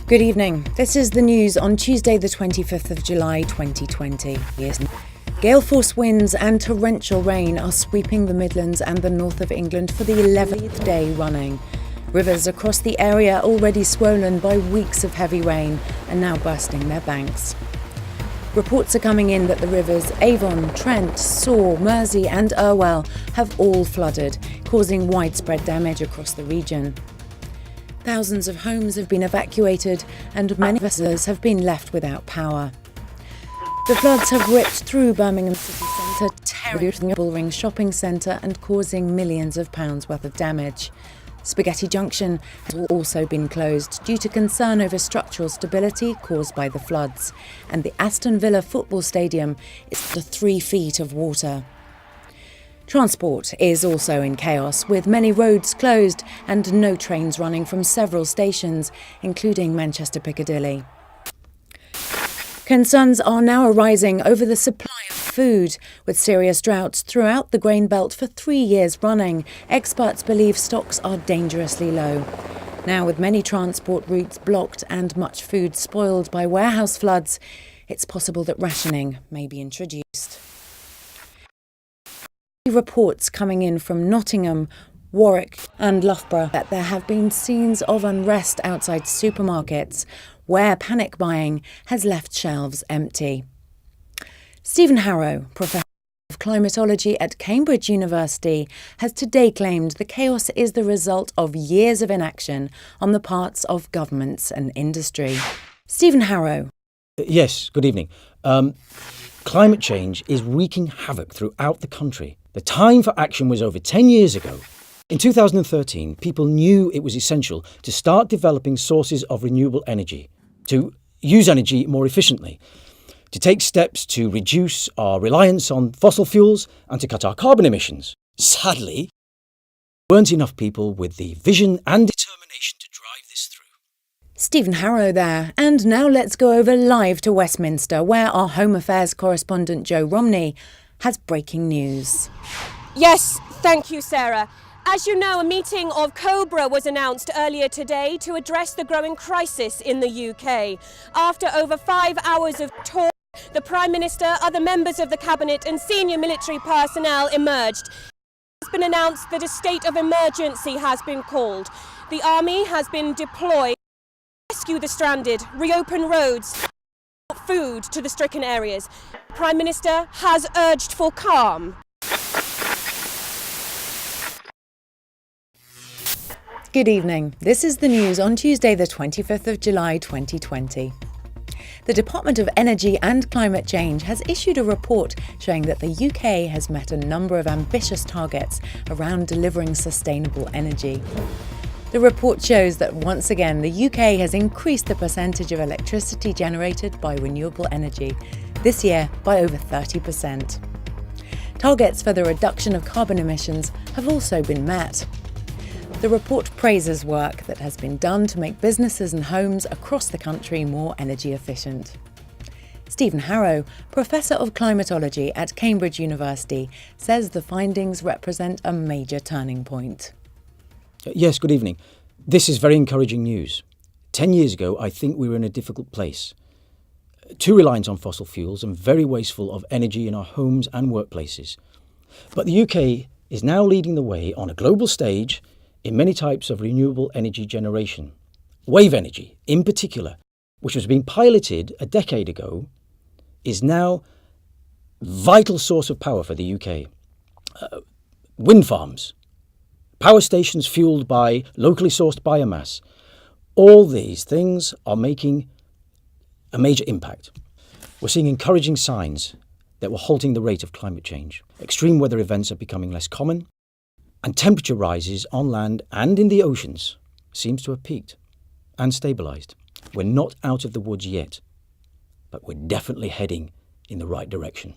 Good evening. This is the news on Tuesday, the 25th of July, 2020. Gale force winds and torrential rain are sweeping the Midlands and the north of England for the 11th day running. Rivers across the area already swollen by weeks of heavy rain and now bursting their banks. Reports are coming in that the rivers Avon, Trent, Soar, Mersey and Irwell have all flooded, causing widespread damage across the region. Thousands of homes have been evacuated and many visitors have been left without power. The floods have ripped through Birmingham city centre, tearing the Bullring shopping centre and causing millions of pounds worth of damage. Spaghetti Junction has also been closed due to concern over structural stability caused by the floods, and the Aston Villa football stadium is under 3 feet of water. Transport is also in chaos, with many roads closed and no trains running from several stations, including Manchester Piccadilly. Concerns are now arising over the supply of food. With serious droughts throughout the grain belt for 3 years running, experts believe stocks are dangerously low. Now, with many transport routes blocked and much food spoiled by warehouse floods, it's possible that rationing may be introduced. Reports coming in from Nottingham, Warwick and Loughborough that there have been scenes of unrest outside supermarkets where panic buying has left shelves empty. Stephen Harrow, Professor of Climatology at Cambridge University, has today claimed the chaos is the result of years of inaction on the parts of governments and industry. Stephen Harrow. Yes, good evening. Climate change is wreaking havoc throughout the country. The time for action was over 10 years ago. In 2013, people knew it was essential to start developing sources of renewable energy, to use energy more efficiently, to take steps to reduce our reliance on fossil fuels and to cut our carbon emissions. Sadly, there weren't enough people with the vision and determination to drive this through. Stephen Harrow there. And now let's go over live to Westminster, where our Home Affairs correspondent Jo Romney has breaking news. Yes, thank you, Sarah. As you know, a meeting of COBRA was announced earlier today to address the growing crisis in the UK. After over 5 hours of talk, the Prime Minister, other members of the Cabinet and senior military personnel emerged. It's been announced that a state of emergency has been called. The army has been deployed to rescue the stranded, reopen roads, food to the stricken areas. The Prime Minister has urged for calm. Good evening. This is the news on Tuesday, the 25th of July, 2020. The Department of Energy and Climate Change has issued a report showing that the UK has met a number of ambitious targets around delivering sustainable energy. The report shows that once again the UK has increased the percentage of electricity generated by renewable energy, this year by over 30%. Targets for the reduction of carbon emissions have also been met. The report praises work that has been done to make businesses and homes across the country more energy efficient. Stephen Harrow, Professor of Climatology at Cambridge University, says the findings represent a major turning point. Yes, good evening. This is very encouraging news. 10 years ago, I think we were in a difficult place. Too reliant on fossil fuels and very wasteful of energy in our homes and workplaces. But the UK is now leading the way on a global stage in many types of renewable energy generation. Wave energy, in particular, which was being piloted a decade ago, is now a vital source of power for the UK. Wind farms, power stations fueled by locally sourced biomass. All these things are making a major impact. We're seeing encouraging signs that we're halting the rate of climate change. Extreme weather events are becoming less common, and temperature rises on land and in the oceans seems to have peaked and stabilised. We're not out of the woods yet, but we're definitely heading in the right direction.